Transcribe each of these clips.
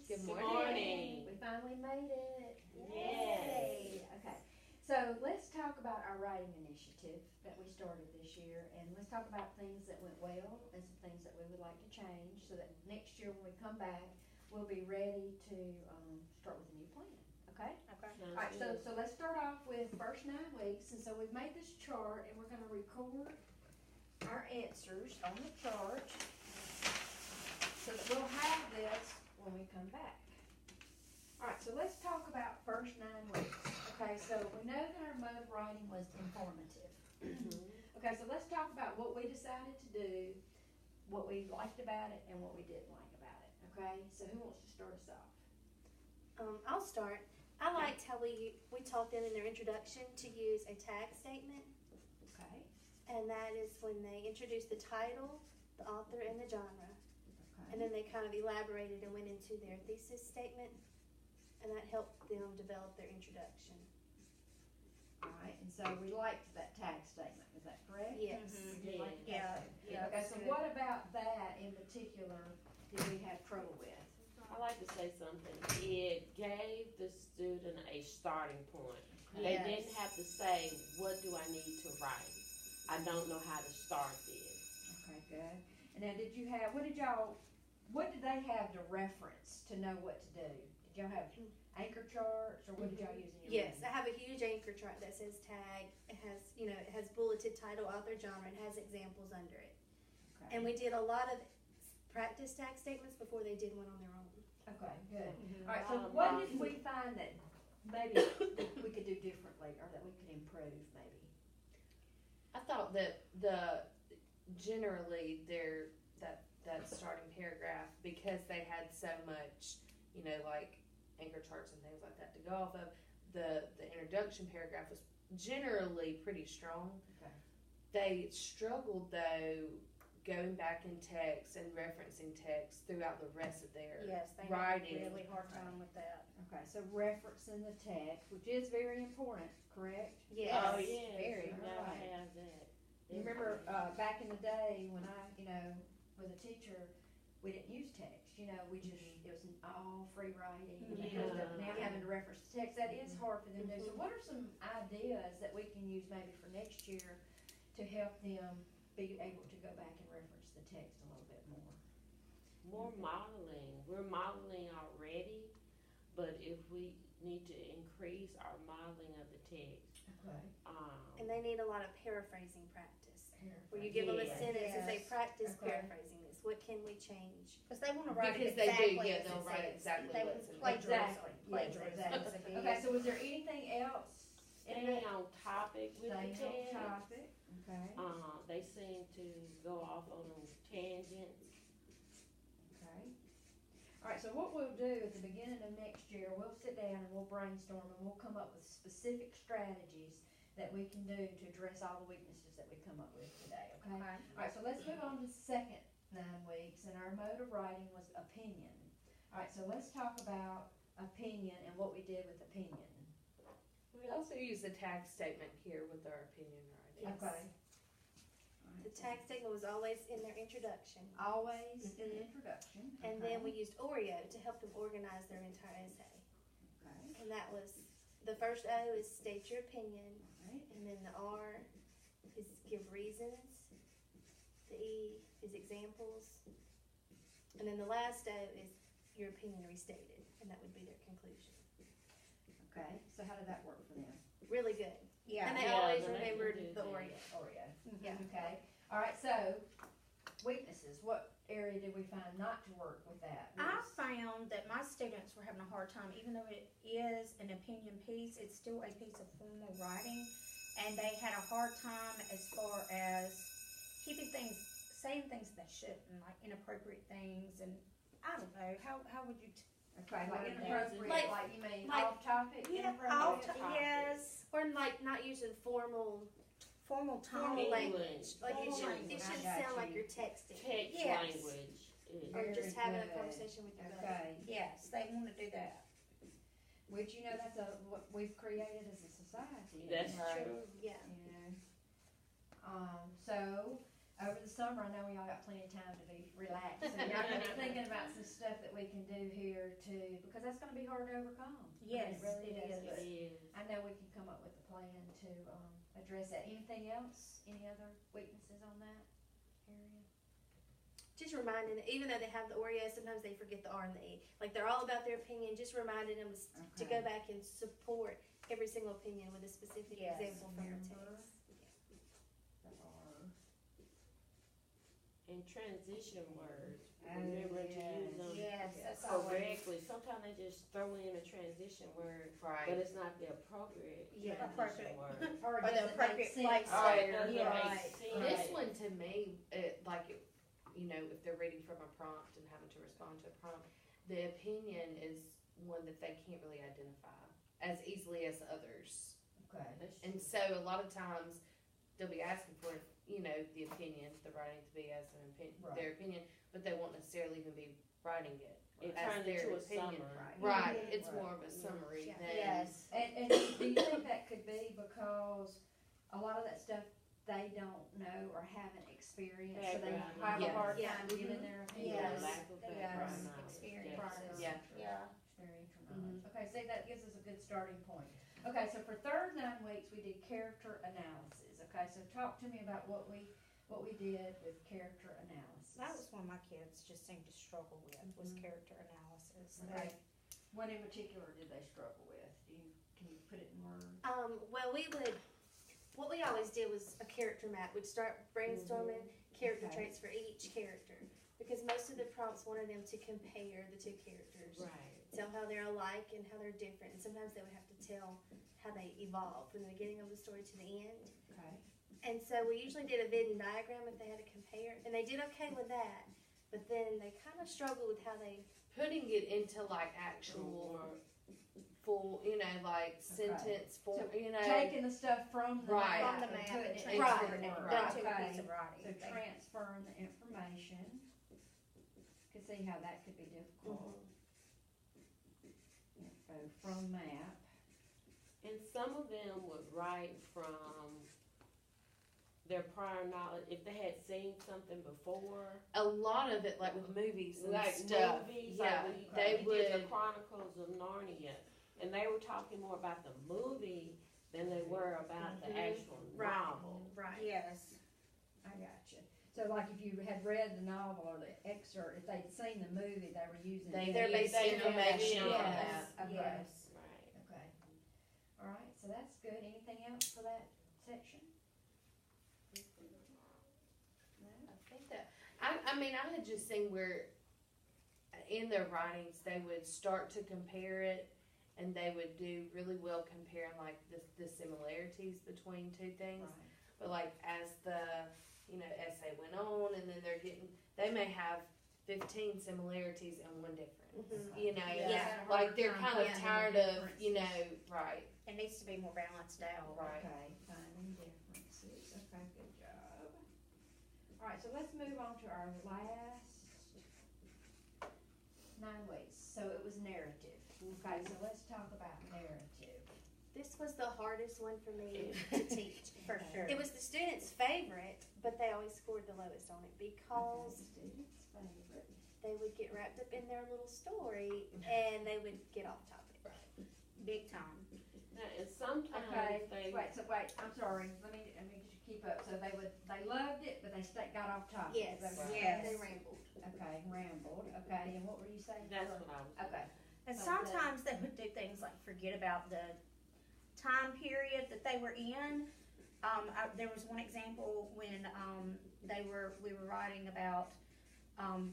Good Good morning. morning. We finally made it. Yes. Okay. So let's talk about our writing initiative that we started this year, and let's talk about things that went well and some things that we would like to change, so that next year when we come back, we'll be ready to start with a new plan. Okay. Okay. All right. So let's start off with first 9 weeks, and so we've made this chart, and we're going to record our answers on the chart, so that we'll have this when we come back. Alright, so let's talk about first 9 weeks. Okay, so we know that our mode of writing was informative. Okay, so let's talk about what we decided to do, what we liked about it, and what we didn't like about it. Okay, so who wants to start us off? I'll start. I liked how we taught them in their introduction to use a tag statement, Okay, and that is when they introduced the title, the author, and the genre. And okay. then they kind of elaborated and went into their thesis statement, and that helped them develop their introduction. Alright, and so we liked that tag statement, is that correct? Yes. We did like the tag Yeah. statement. Yeah, Okay, that's so good. what about that in particular did we have trouble with? I like to say something. It gave the student a starting point. They Yes. didn't have to say, what do I need to write? I don't know how to start this. Okay, good. And now what did they have to reference to know what to do? Did y'all have anchor charts, or what did y'all use in your Yes, I have a huge anchor chart that says tag. It has bulleted title, author, genre, and has examples under it. Okay. And we did a lot of practice tag statements before they did one on their own. Okay, good. Mhm. Alright, so what did we find that maybe we could do differently, or that we could improve maybe? I thought that generally that starting paragraph, because they had so much, like anchor charts and things like that to go off of, the introduction paragraph was generally pretty strong. Okay. They struggled though going back in text and referencing text throughout the rest of their Yes, they writing. had a really hard time with that. Okay, so referencing the text, which is very important, correct? Yes. Oh, yes. Very You gotta right. have that. You remember, back in the day when I, was a teacher, we didn't use text, we just, it was all free writing. Now having to reference the text, that is hard for them to do. So what are some ideas that we can use maybe for next year to help them be able to go back and reference the text a little bit more? More modeling. We're modeling already, but if we need to increase our modeling of the text, Okay. And they need a lot of paraphrasing practice, where you give them a Yes. sentence and say, Yes. practice Okay. paraphrasing this. What can we change? Because they want to write Because it they do, exactly yeah, as they'll it write says. exactly They what want it says. plagiarism. Yes, Plagiarism is a big- Okay, so was there anything else in staying it? on topic with the Staying text. on topic, okay, They seem to go off on tangents. okay. Alright, so what we'll do at the beginning of next year, we'll sit down and we'll brainstorm, and we'll come up with specific strategies that we can do to address all the weaknesses that we come up with today, okay? Okay. Alright, so let's move on to the second 9 weeks, and our mode of writing was opinion. Alright, so let's talk about opinion and what we did with opinion. We also use the tag statement here with our opinion writing. Yes. Okay. The tag statement was always in their introduction. Always in the introduction. And then we used Oreo to help them organize their entire essay. Okay, And that was, the first O is state your opinion, alright, and then the R is give reasons, the E is examples, and then the last O is your opinion restated, and that would be their conclusion. okay, so how did that work for them? Really good. Yeah. And they Yeah, always then they can remembered do the that. Oreo. Oreo. Yeah. Okay, alright, so, weaknesses, what area did we find not to work with that? I found that my students were having a hard time, even though it is an opinion piece, it's still a piece of formal writing, and they had a hard time as far as saying things they shouldn't, like inappropriate things, and I don't know, how would you? Okay, like inappropriate, Like- like you mean like- off topic, Yeah, inappropriate? yes, Or like not using formal formal tone. English. English. Like it Formal should, language. it I shouldn't got sound like you. you're texting. Text Yes. language. is- Or just Very having a good. conversation with your buddy. Okay, Yes, they want to do that. which, that's what we've created as a society. That's Right. true. Yeah. So, over the summer, I know y'all got plenty of time to be relaxed, so y'all can be thinking about some stuff that we can do here too, because that's gonna be hard to overcome. I mean, Yes, really it is. but It is. I know we can come up with a plan to, address that. Anything else? Any other weaknesses on that area? Just reminding, even though they have the Oreo, sometimes they forget the R and the E. Like, they're all about their opinion, just reminding them to go back and support every single opinion with a specific Yes. example from your Remember. text. The R. And transition words, Oh, remember to use them Yes, that's always, correctly. Sometimes they just throw in a transition word, but Right. it's not the appropriate Yeah. transition Appropriate. word. Or the does it make appropriate sense place. Oh, it there? doesn't Yeah. make Right. sense. This one to me, you know, if they're reading from a prompt and having to respond to a prompt, the opinion is one that they can't really identify as easily as others. Okay. That's And true. so a lot of times they'll be asking for, you know, the opinion, the writing to be as an Right. their opinion, but they won't necessarily even be writing it It as turns their into a opinion. summary. Right, Mhm. it's Right. more of a summary Yeah. than. yes, And do you think that could be because a lot of that stuff they don't know or haven't experienced, so they Background. have a hard Yeah. time giving their opinion? Yes. Lack of Yes. background knowledge. Experiences. Yeah. yeah. Experiential knowledge. Okay, see, that gives us a good starting point. Okay, so for third 9 weeks, we did character analysis. Okay, so talk to me about what we did with character analysis. That was one my kids just seemed to struggle with, was Mhm. character analysis. Okay. What in particular did they struggle with? Can you put it in words? Well, what we always did was a character map. We'd start brainstorming character Okay. traits for each character. Because most of the prompts wanted them to compare the two characters. Right. Tell how they're alike and how they're different. And sometimes they would have to tell how they evolved from the beginning of the story to the end. Okay. And so we usually did a Venn diagram if they had to compare. And they did okay with that. But then they kind of struggled with how they. Putting it into like actual full, you know, like sentence form, you know. Taking the stuff from the Right. map From the and map putting and it transferring into it words. into a Okay. piece of writing. So transferring the information. Could see how that could be difficult. Info from map. And some of them would write from their prior knowledge, if they had seen something before. A lot of it, like with movies and Like stuff. movies, yeah, like they we did the would. Chronicles of Narnia, and they were talking more about the movie than they were about the actual novel. Right. Yes, I gotcha. So like if you had read the novel or the excerpt, if they'd seen the movie, they were using. They're the basing information information from on that. that. Okay. yes. Right. Okay. All right, so that's good. Anything else for that section? No? I think that. I mean, I had just seen where in their writings they would start to compare it, and they would do really well comparing like the similarities between two things. Right. But like as the essay went on, and then they may have 15 similarities and one difference. Mhm. You know, Yeah. like they're kind of Finding the tired of differences. right. It needs to be more balanced out. Right. Okay, finding differences. Okay, good job. All right, so let's move on to our last 9 weeks. So it was narrative. Okay, so let's talk about narrative. This was the hardest one for me to teach. For sure. It was the students' favorite, but they always scored the lowest on it because Students' favorite. they would get wrapped up in their little story and they would get off topic. Big time. Now, and sometimes Okay, they wait, I'm sorry, let me just keep up. So they loved it, but they got off topic. Yes. Is that what- Yes. They rambled. Okay, rambled, okay, and what were you saying? that's what I was. Okay. And So sometimes they would do things like forget about the time period that they were in. There was one example when we were writing about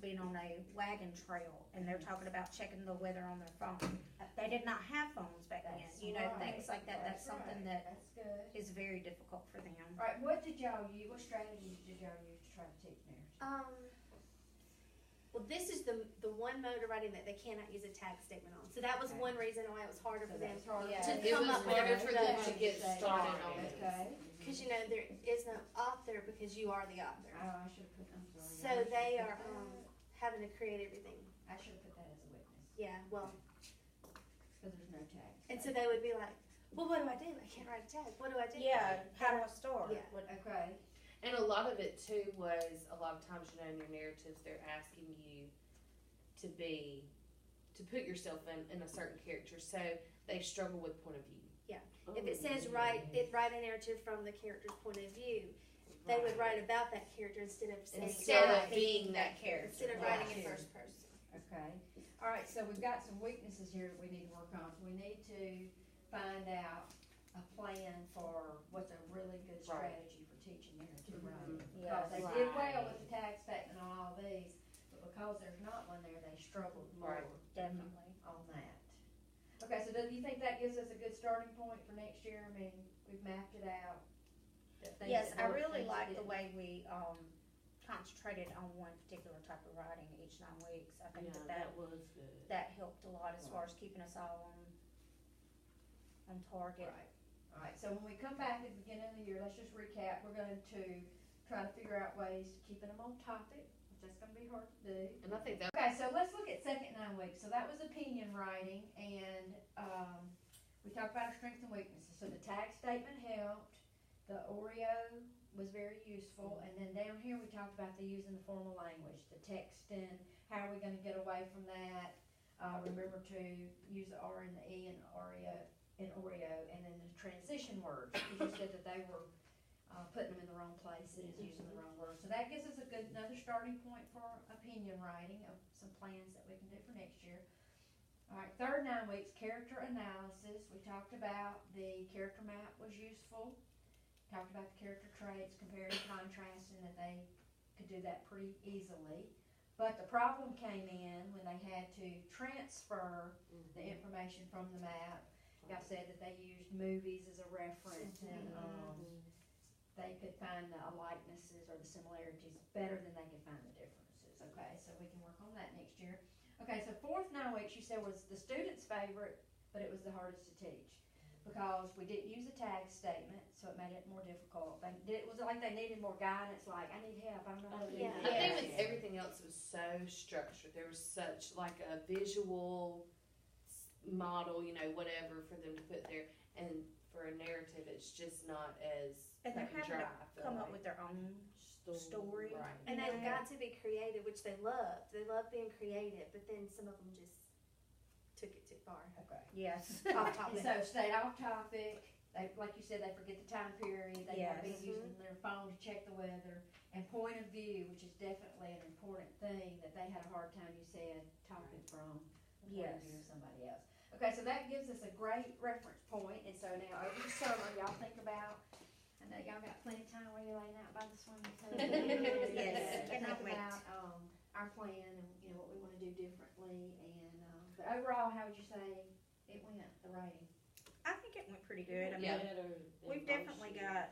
being on a wagon trail, and they're talking about checking the weather on their phone. They did not have phones back then, That's you know, right. things like that. That's something right. that That's good. is very difficult for them. All right, what strategies did y'all use to try to teach narrative? Well, this is the one mode of writing that they cannot use a tag statement on. So that was Okay. one reason why it was harder So for them. that's harder. Yeah. to To It come was up with harder a- for them to the- get started on Right. it. Okay. Because there is no author because you are the author. Oh, I should have put, I'm sorry. So I should've they put are that- having to create everything. I should have put that as a witness, Yeah, well, because there's no tag. and so they would be like, well, what do I do? I can't write a tag. What do I do? Yeah, how do I start? Yeah. Okay, And a lot of it too was, a lot of times, you know, in your narratives, they're asking you to put yourself in a certain character, so they struggle with point of view. If it says write a narrative from the character's point of view, they would write about that character instead of saying Instead of being that character. instead of writing in first person. Okay, alright, so we've got some weaknesses here that we need to work on, so we need to find out a plan for what's a really good Right. strategy for teaching narrative writing. Yes. Because they did well with the tag statement on all these, but because there's not one there, they struggled more Right. Definitely. on that. Okay, so do you think that gives us a good starting point for next year? I mean, we've mapped it out. the things Yes, that I work, really things that like the didn't. way we, concentrated on one particular type of writing each 9 weeks. I think Yeah, that that was good. that helped a lot as far as keeping us all on target. Right, alright, so when we come back at the beginning of the year, let's just recap, we're going to try to figure out ways to keeping them on topic, which that's gonna be hard to do. And I think that, Okay, so let's look at second 9 weeks, so that was opinion writing, and, we talked about our strengths and weaknesses, so the tag statement helped, the Oreo was very useful, and then down here, we talked about the using the formal language, the texting, how are we gonna get away from that? Remember to use the R and the E in Oreo, and then the transition words, because you said that they were, putting them in the wrong places, using the wrong words. So that gives us a good, another starting point for opinion writing of some plans that we can do for next year. Alright, third 9 weeks, character analysis. We talked about the character map was useful. Talked about the character traits, comparing, contrasting, that they could do that pretty easily. But the problem came in when they had to transfer the information from the map. Y'all said that they used movies as a reference, and they could find the likenesses or the similarities better than they could find the differences. Okay, so we can work on that next year. Okay, so fourth 9 weeks you said was the student's favorite, but it was the hardest to teach because we didn't use a tag statement, so it made it more difficult. Was it like they needed more guidance? Like, I need help. I don't know how to do Yeah. this. I think with everything else, it was so structured. There was such like a visual model, you know, whatever for them to put there. And for a narrative, it's just not as And they're cut and having dry, I feel Come up like. with their own story. Right. And they've Yeah. got to be creative, which they love. They love being creative, but then some of them just took it too far. Okay. Yes. Off And topic. so stayed off topic. They, like you said, they forget the time period. They want to be Yes. using their phone to check the weather. And point of view, which is definitely an important thing that they had a hard time, you said, talking from the point of view of Yes. somebody else. Okay, so that gives us a great reference point. And so now over the summer, y'all think about, I know y'all got plenty of time where you're laying out by the swimming pool. Yes, Think cannot wait. about, our plan and, you know, what we want to do differently. And, but overall, how would you say it went, the writing? I think it went pretty good. I mean, Yeah. we've definitely got,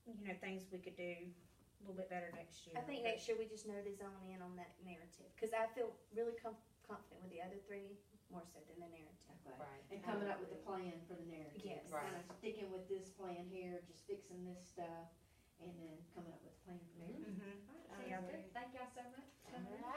Definitely. things we could do a little bit better next year. I think next year we just know to zone in on that narrative, because I feel really confident with the other three, more so than the narrative. Right. And coming up with a plan for the narrative. Yes. Right. Kind of sticking with this plan here, just fixing this stuff, and then coming up with a plan for narrative. Mhm. Alright, Yeah. sounds good. Thank y'all so much for coming. All